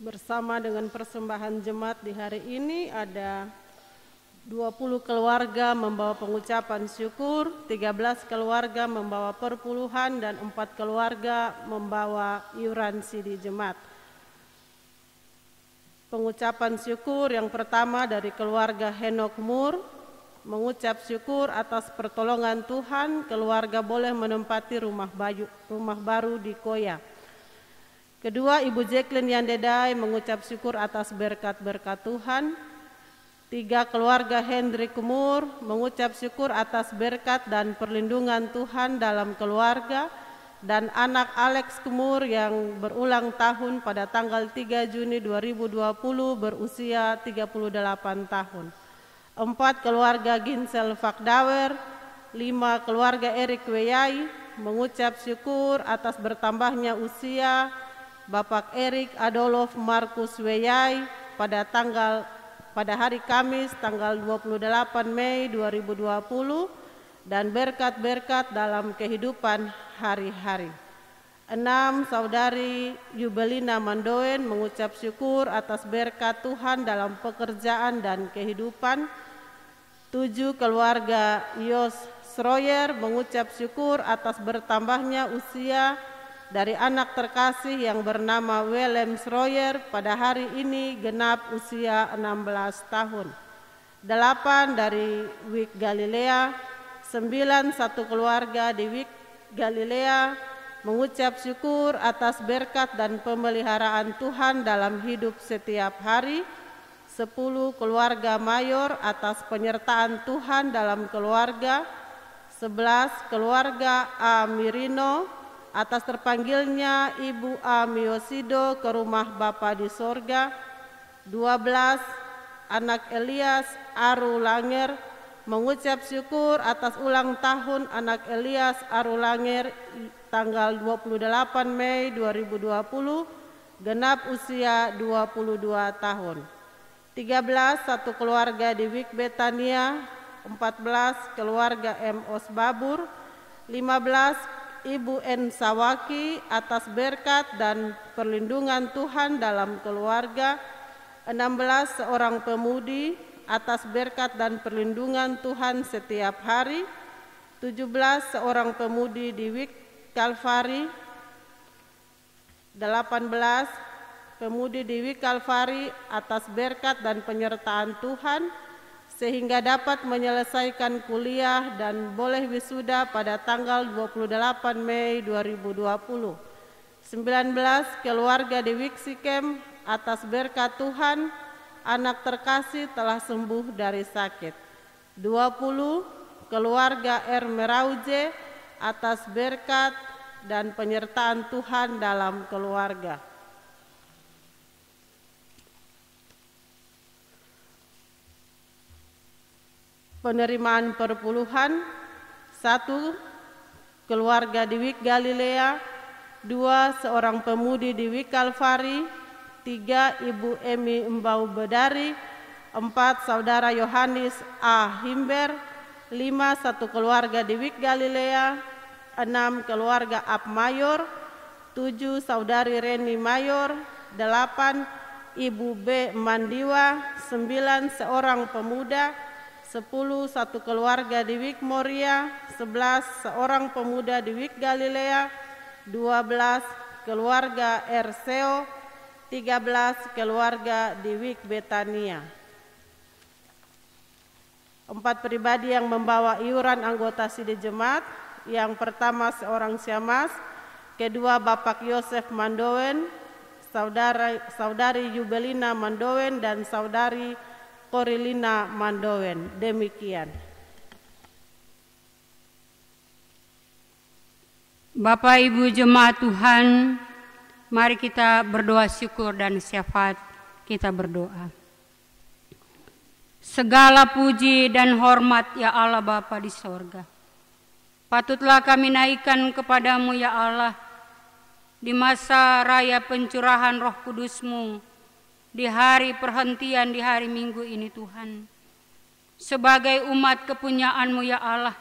Bersama dengan persembahan jemaat di hari ini ada 20 keluarga membawa pengucapan syukur, 13 keluarga membawa perpuluhan, dan 4 keluarga membawa iuran sidi jemaat. Pengucapan syukur yang pertama dari keluarga Henok Mur, mengucap syukur atas pertolongan Tuhan, keluarga boleh menempati rumah baru di Koya. Kedua, Ibu Jacqueline Yandedai mengucap syukur atas berkat-berkat Tuhan. 3, keluarga Hendrik Kumur mengucap syukur atas berkat dan perlindungan Tuhan dalam keluarga, dan anak Alex Kumur yang berulang tahun pada tanggal 3 Juni 2020 berusia 38 tahun. 4, keluarga Ginsel Fakdawer. 5, keluarga Erik Weyai mengucap syukur atas bertambahnya usia Bapak Erik Adolf Markus Weyai pada hari Kamis tanggal 28 Mei 2020 dan berkat-berkat dalam kehidupan hari-hari. 6, saudari Yubelina Mandoen mengucap syukur atas berkat Tuhan dalam pekerjaan dan kehidupan. 7, keluarga Yos Schroyer mengucap syukur atas bertambahnya usia dari anak terkasih yang bernama Willem Schroyer pada hari ini genap usia 16 tahun. 8, dari Wik Galilea. 9, satu keluarga di Wik Galilea mengucap syukur atas berkat dan pemeliharaan Tuhan dalam hidup setiap hari. 10, keluarga Mayor atas penyertaan Tuhan dalam keluarga. 11, keluarga A. Mirino atas terpanggilnya Ibu A. Miosido ke rumah Bapa di sorga. 12, anak Elias Aru Langer mengucap syukur atas ulang tahun anak Elias Aru Langer tanggal 28 Mei 2020 genap usia 22 tahun. 13 satu keluarga di Wik Betania, 14 keluarga M. Osbabur, 15 Ibu N. Sawaki atas berkat dan perlindungan Tuhan dalam keluarga, 16 seorang pemudi atas berkat dan perlindungan Tuhan setiap hari, 17 seorang pemudi di Wik Kalvari, 18 pemudi di Wik Kalvari atas berkat dan penyertaan Tuhan sehingga dapat menyelesaikan kuliah dan boleh wisuda pada tanggal 28 Mei 2020. 19 keluarga di Wik Sikem atas berkat Tuhan, anak terkasih telah sembuh dari sakit. 20 keluarga R. Merauje atas berkat dan penyertaan Tuhan dalam keluarga. Penerimaan perpuluhan, 1 keluarga di Wik Galilea, 2 seorang pemudi di Wik Kalvari, 3 Ibu Emi Embau Bedari, 4 Saudara Yohanes A. Himber, 5 satu keluarga di Wik Galilea, 6 keluarga Ab Mayor, 7 Saudari Reni Mayor, 8 Ibu B. Mandiwa, 9 seorang pemuda, 10 satu keluarga di Wik Moria, 11 seorang pemuda di Wik Galilea, 12 keluarga Erseo, 13 keluarga di Wik Betania. 4 pribadi yang membawa iuran anggota Sidih Jemaat, yang pertama seorang Syamas, kedua Bapak Yosef Mandowen, Saudari Jubelina Mandowen, dan Saudari Korilina Mandowen. Demikian. Bapak Ibu Jemaat Tuhan, mari kita berdoa syukur dan syafaat. Kita berdoa. Segala puji dan hormat ya Allah Bapa di sorga, patutlah kami naikkan kepadamu ya Allah di masa raya pencurahan Roh Kudus-Mu, di hari perhentian di hari Minggu ini Tuhan. Sebagai umat kepunyaan-Mu ya Allah,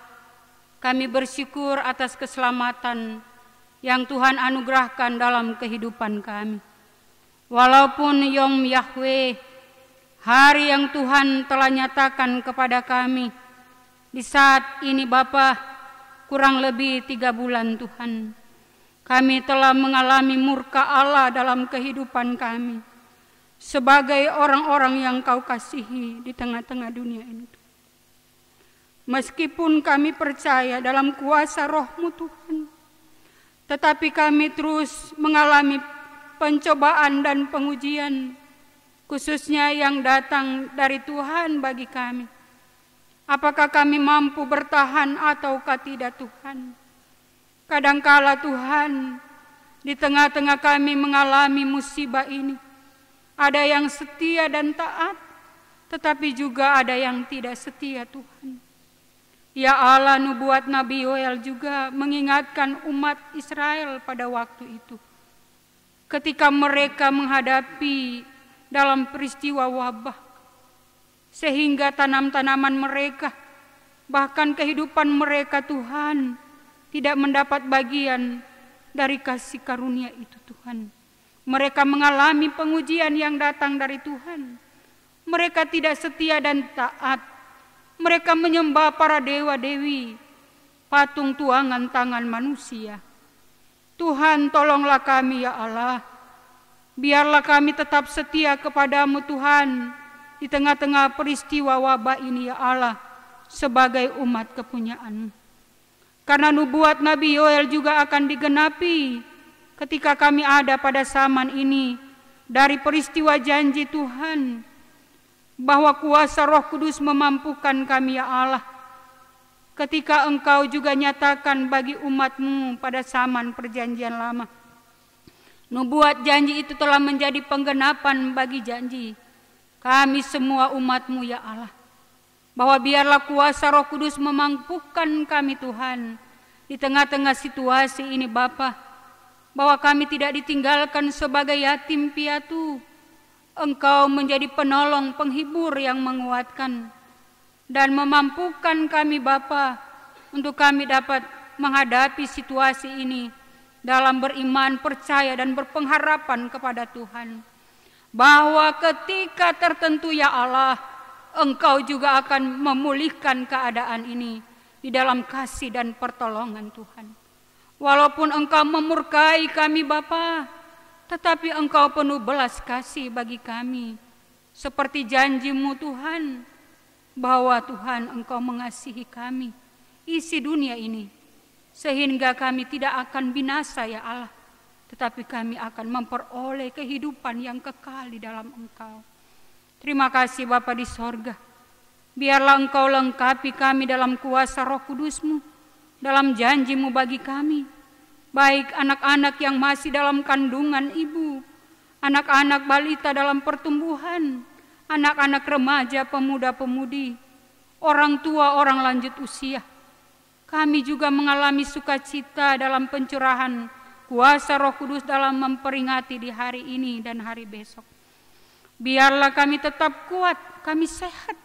kami bersyukur atas keselamatan yang Tuhan anugerahkan dalam kehidupan kami. Walaupun Yom Yahweh, hari yang Tuhan telah nyatakan kepada kami, di saat ini Bapa, kurang lebih 3 bulan Tuhan, kami telah mengalami murka Allah dalam kehidupan kami. Sebagai orang-orang yang Kau kasihi di tengah-tengah dunia ini. Meskipun kami percaya dalam kuasa Roh-Mu Tuhan, tetapi kami terus mengalami pencobaan dan pengujian, khususnya yang datang dari Tuhan bagi kami. Apakah kami mampu bertahan ataukah tidak Tuhan? Kadangkala Tuhan, di tengah-tengah kami mengalami musibah ini, ada yang setia dan taat, tetapi juga ada yang tidak setia Tuhan. Ya Allah, nubuat Nabi Yoel juga mengingatkan umat Israel pada waktu itu. Ketika mereka menghadapi dalam peristiwa wabah, sehingga tanam-tanaman mereka, bahkan kehidupan mereka Tuhan, tidak mendapat bagian dari kasih karunia itu Tuhan. Mereka mengalami pengujian yang datang dari Tuhan. Mereka tidak setia dan taat. Mereka menyembah para dewa-dewi, patung tuangan tangan manusia. Tuhan, tolonglah kami ya Allah. Biarlah kami tetap setia kepadamu Tuhan, di tengah-tengah peristiwa wabah ini ya Allah, sebagai umat kepunyaan. Karena nubuat Nabi Yoel juga akan digenapi ketika kami ada pada zaman ini, dari peristiwa janji Tuhan, bahwa kuasa Roh Kudus memampukan kami ya Allah, ketika Engkau juga nyatakan bagi umat-Mu pada zaman perjanjian lama. Nubuat janji itu telah menjadi penggenapan bagi janji kami semua umat-Mu ya Allah, bahwa biarlah kuasa Roh Kudus memampukan kami Tuhan, di tengah-tengah situasi ini Bapa, bahwa kami tidak ditinggalkan sebagai yatim piatu. Engkau menjadi penolong, penghibur yang menguatkan dan memampukan kami Bapa untuk kami dapat menghadapi situasi ini dalam beriman, percaya dan berpengharapan kepada Tuhan. Bahwa ketika tertentu ya Allah, Engkau juga akan memulihkan keadaan ini di dalam kasih dan pertolongan Tuhan. Walaupun Engkau memurkai kami Bapa, tetapi Engkau penuh belas kasih bagi kami. Seperti janji-Mu Tuhan, bahwa Tuhan Engkau mengasihi kami, isi dunia ini, sehingga kami tidak akan binasa ya Allah, tetapi kami akan memperoleh kehidupan yang kekal di dalam Engkau. Terima kasih Bapa di sorga. Biarlah Engkau lengkapi kami dalam kuasa Roh Kudus-Mu, dalam janji-Mu bagi kami, baik anak-anak yang masih dalam kandungan ibu, anak-anak balita dalam pertumbuhan, anak-anak remaja, pemuda-pemudi, orang tua, orang lanjut usia. Kami juga mengalami sukacita dalam pencurahan kuasa Roh Kudus dalam memperingati di hari ini dan hari besok. Biarlah kami tetap kuat, kami sehat.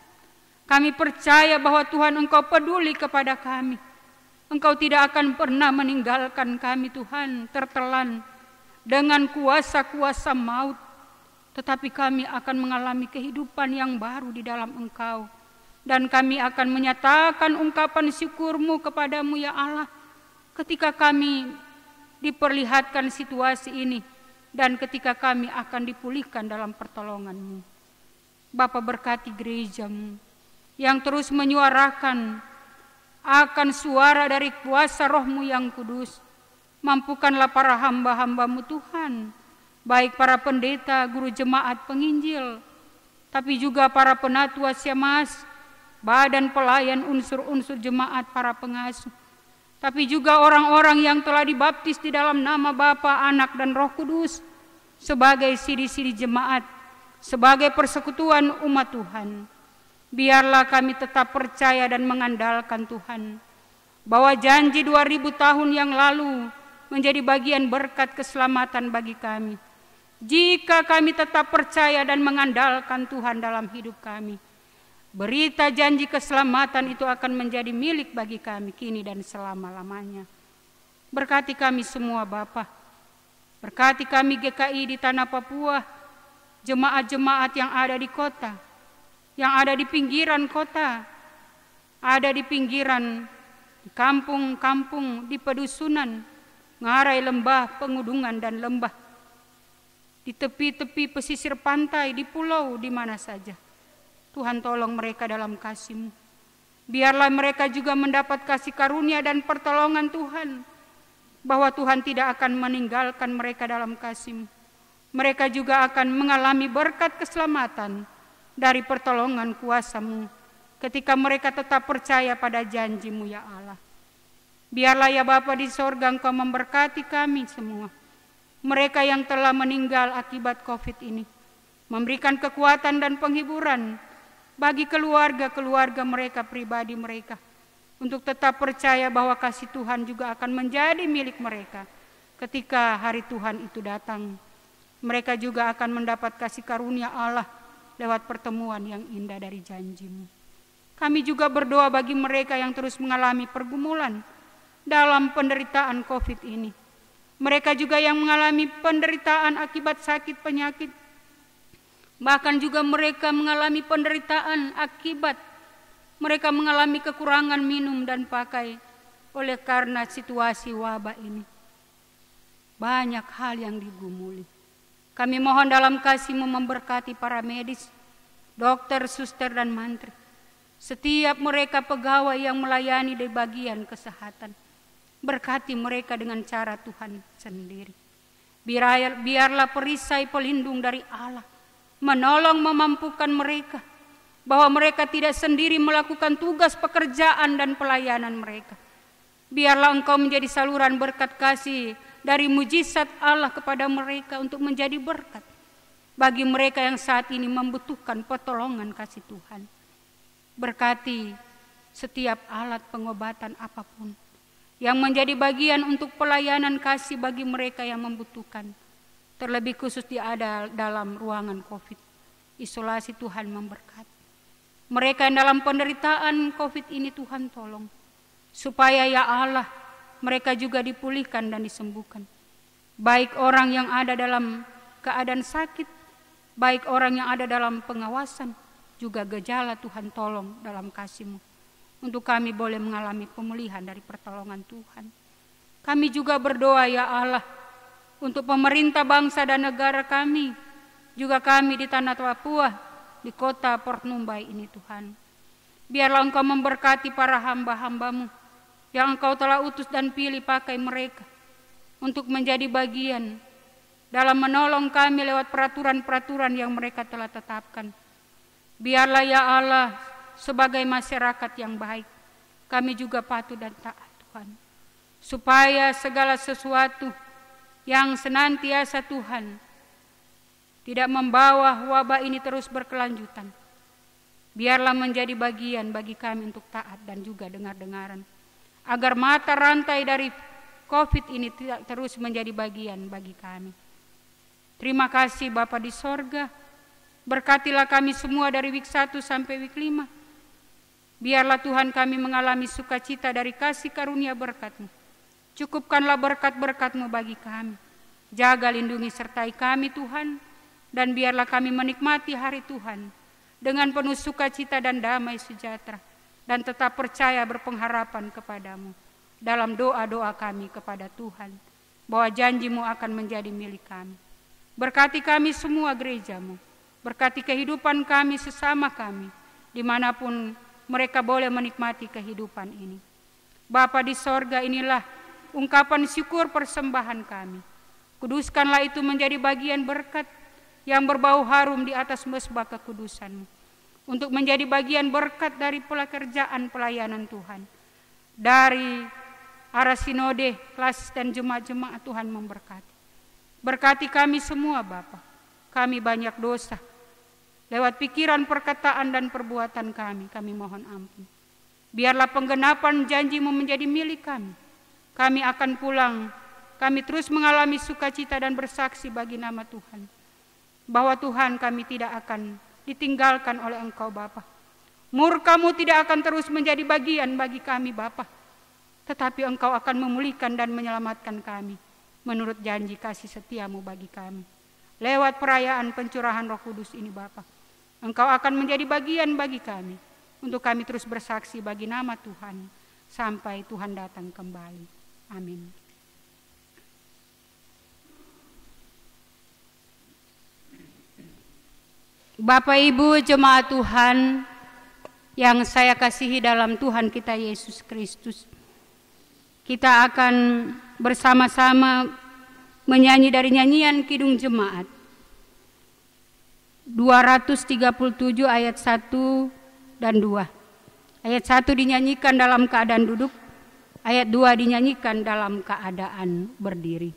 Kami percaya bahwa Tuhan Engkau peduli kepada kami. Engkau tidak akan pernah meninggalkan kami Tuhan tertelan dengan kuasa-kuasa maut. Tetapi kami akan mengalami kehidupan yang baru di dalam Engkau. Dan kami akan menyatakan ungkapan syukur-Mu kepadamu ya Allah. Ketika kami diperlihatkan situasi ini. Dan ketika kami akan dipulihkan dalam pertolongan-Mu. Bapa berkati gereja-Mu yang terus menyuarakan akan suara dari kuasa Roh-Mu yang kudus. Mampukanlah para hamba-hamba-Mu Tuhan, baik para pendeta, guru jemaat, penginjil, tapi juga para penatua syemasi, badan pelayan, unsur-unsur jemaat, para pengasuh, tapi juga orang-orang yang telah dibaptis di dalam nama Bapa, Anak, dan Roh Kudus sebagai siri-siri jemaat, sebagai persekutuan umat Tuhan. Biarlah kami tetap percaya dan mengandalkan Tuhan, bahwa janji 2000 tahun yang lalu menjadi bagian berkat keselamatan bagi kami. Jika kami tetap percaya dan mengandalkan Tuhan dalam hidup kami, berita janji keselamatan itu akan menjadi milik bagi kami kini dan selama-lamanya. Berkati kami semua Bapa. Berkati kami GKI di tanah Papua, jemaat-jemaat yang ada di kota, yang ada di pinggiran kota, ada di pinggiran, di kampung-kampung, di pedusunan, ngarai lembah, pengudungan dan lembah, di tepi-tepi pesisir pantai, di pulau, di mana saja. Tuhan tolong mereka dalam kasih-Mu. Biarlah mereka juga mendapat kasih karunia dan pertolongan Tuhan, bahwa Tuhan tidak akan meninggalkan mereka dalam kasih-Mu. Mereka juga akan mengalami berkat keselamatan dari pertolongan kuasa-Mu, ketika mereka tetap percaya pada janji-Mu ya Allah. Biarlah ya Bapa di sorga Engkau memberkati kami semua, mereka yang telah meninggal akibat COVID ini, memberikan kekuatan dan penghiburan bagi keluarga-keluarga mereka, pribadi mereka, untuk tetap percaya bahwa kasih Tuhan juga akan menjadi milik mereka ketika hari Tuhan itu datang. Mereka juga akan mendapat kasih karunia Allah lewat pertemuan yang indah dari janji-Mu. Kami juga berdoa bagi mereka yang terus mengalami pergumulan dalam penderitaan COVID ini. Mereka juga yang mengalami penderitaan akibat sakit penyakit. Bahkan juga mereka mengalami penderitaan akibat mereka mengalami kekurangan minum dan pakai oleh karena situasi wabah ini. Banyak hal yang digumuli. Kami mohon dalam kasih-Mu memberkati para medis, dokter, suster, dan mantri. Setiap mereka pegawai yang melayani di bagian kesehatan. Berkati mereka dengan cara Tuhan sendiri. Biarlah perisai pelindung dari Allah menolong memampukan mereka, bahwa mereka tidak sendiri melakukan tugas pekerjaan dan pelayanan mereka. Biarlah Engkau menjadi saluran berkat kasih dari mujizat Allah kepada mereka untuk menjadi berkat bagi mereka yang saat ini membutuhkan pertolongan kasih Tuhan. Berkati setiap alat pengobatan apapun yang menjadi bagian untuk pelayanan kasih bagi mereka yang membutuhkan. Terlebih khusus ada dalam ruangan COVID. Isolasi Tuhan memberkati. Mereka yang dalam penderitaan COVID ini Tuhan tolong. Supaya ya Allah mereka juga dipulihkan dan disembuhkan. Baik orang yang ada dalam keadaan sakit, baik orang yang ada dalam pengawasan, juga gejala Tuhan tolong dalam kasih-Mu. Untuk kami boleh mengalami pemulihan dari pertolongan Tuhan. Kami juga berdoa ya Allah untuk pemerintah bangsa dan negara kami, juga kami di tanah Papua, di kota Port Numbai ini Tuhan. Biarlah Engkau memberkati para hamba-hamba-Mu yang Engkau telah utus dan pilih pakai mereka untuk menjadi bagian dalam menolong kami lewat peraturan-peraturan yang mereka telah tetapkan. Biarlah ya Allah sebagai masyarakat yang baik, kami juga patuh dan taat Tuhan. Supaya segala sesuatu yang senantiasa Tuhan tidak membawa wabah ini terus berkelanjutan. Biarlah menjadi bagian bagi kami untuk taat dan juga dengar-dengaran. Agar mata rantai dari COVID ini tidak terus menjadi bagian bagi kami. Terima kasih Bapa di sorga. Berkatilah kami semua dari week 1 sampai week 5. Biarlah Tuhan kami mengalami sukacita dari kasih karunia berkat-Mu. Cukupkanlah berkat-berkat-Mu bagi kami. Jaga, lindungi, sertai kami Tuhan. Dan biarlah kami menikmati hari Tuhan dengan penuh sukacita dan damai sejahtera. Dan tetap percaya berpengharapan kepadamu. Dalam doa-doa kami kepada Tuhan. Bahwa janji-Mu akan menjadi milik kami. Berkati kami semua gereja-Mu. Berkati kehidupan kami sesama kami. Dimanapun mereka boleh menikmati kehidupan ini. Bapa di sorga, inilah ungkapan syukur persembahan kami. Kuduskanlah itu menjadi bagian berkat yang berbau harum di atas mesbah kekudusan-Mu. Untuk menjadi bagian berkat dari pekerjaan pelayanan Tuhan. Dari arah sinode, kelas dan jemaat-jemaat Tuhan memberkati. Berkati kami semua Bapa. Kami banyak dosa. Lewat pikiran, perkataan dan perbuatan kami mohon ampun. Biarlah penggenapan janji-Mu menjadi milik kami. Kami akan pulang. Kami terus mengalami sukacita dan bersaksi bagi nama Tuhan. Bahwa Tuhan kami tidak akan ditinggalkan oleh Engkau Bapa. Murka-Mu tidak akan terus menjadi bagian bagi kami Bapa. Tetapi Engkau akan memulihkan dan menyelamatkan kami. Menurut janji kasih setia-Mu bagi kami. Lewat perayaan pencurahan Roh Kudus ini Bapa. Engkau akan menjadi bagian bagi kami. Untuk kami terus bersaksi bagi nama Tuhan. Sampai Tuhan datang kembali. Amin. Bapak Ibu jemaat Tuhan yang saya kasihi dalam Tuhan kita Yesus Kristus. Kita akan bersama-sama menyanyi dari nyanyian Kidung Jemaat. 237 ayat 1 dan 2. Ayat 1 dinyanyikan dalam keadaan duduk, ayat 2 dinyanyikan dalam keadaan berdiri.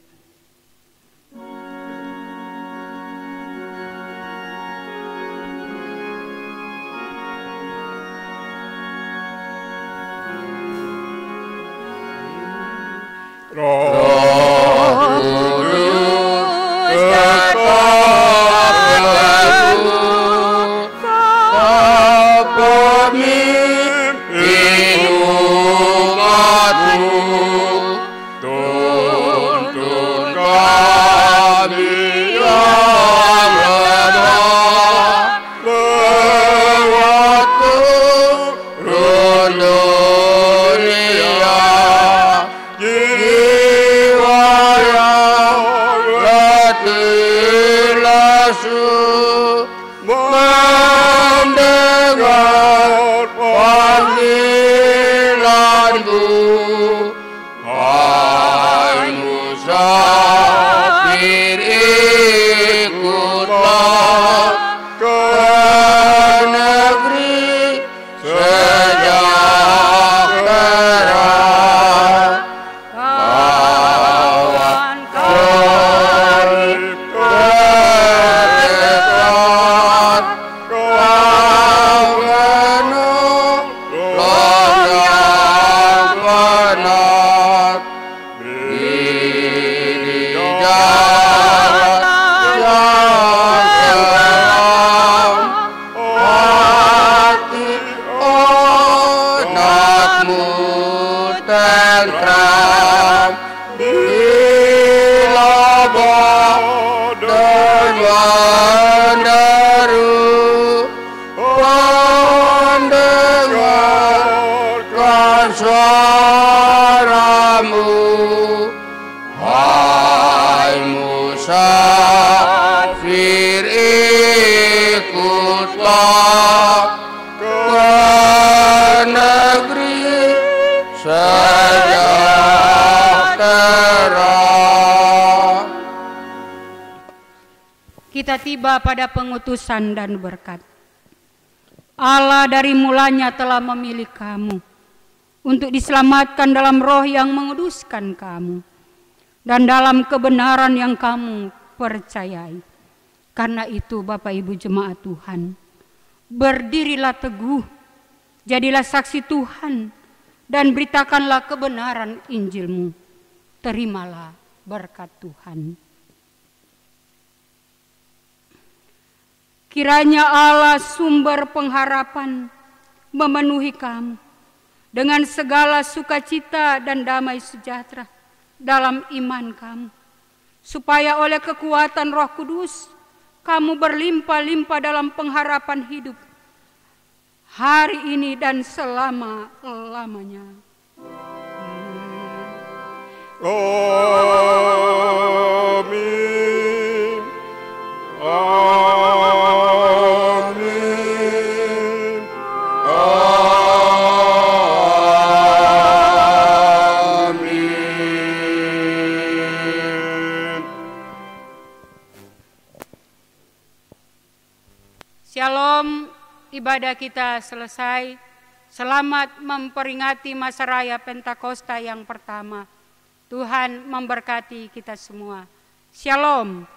Roh Kudus tetap pemimpin umat-Mu, tuntun kami yang lemah lewat turun dunia. tentram bila badai menderu, mendengarkan suaramu, hai musafir ikutlah ke negeri sejahtera. Kita tiba pada pengutusan dan berkat. Allah dari mulanya telah memilih kamu untuk diselamatkan dalam roh yang menguduskan kamu dan dalam kebenaran yang kamu percayai. Karena itu Bapak Ibu jemaat Tuhan, berdirilah teguh, jadilah saksi Tuhan, dan beritakanlah kebenaran Injil-Mu. Terimalah berkat Tuhan. Kiranya Allah sumber pengharapan memenuhi kamu dengan segala sukacita dan damai sejahtera dalam iman kamu, supaya oleh kekuatan Roh Kudus kamu berlimpah-limpah dalam pengharapan hidup hari ini dan selama-lamanya. Amin. Amin. Amin. Shalom, ibadah kita selesai. Selamat memperingati masa raya Pentakosta yang pertama. Tuhan memberkati kita semua. Shalom.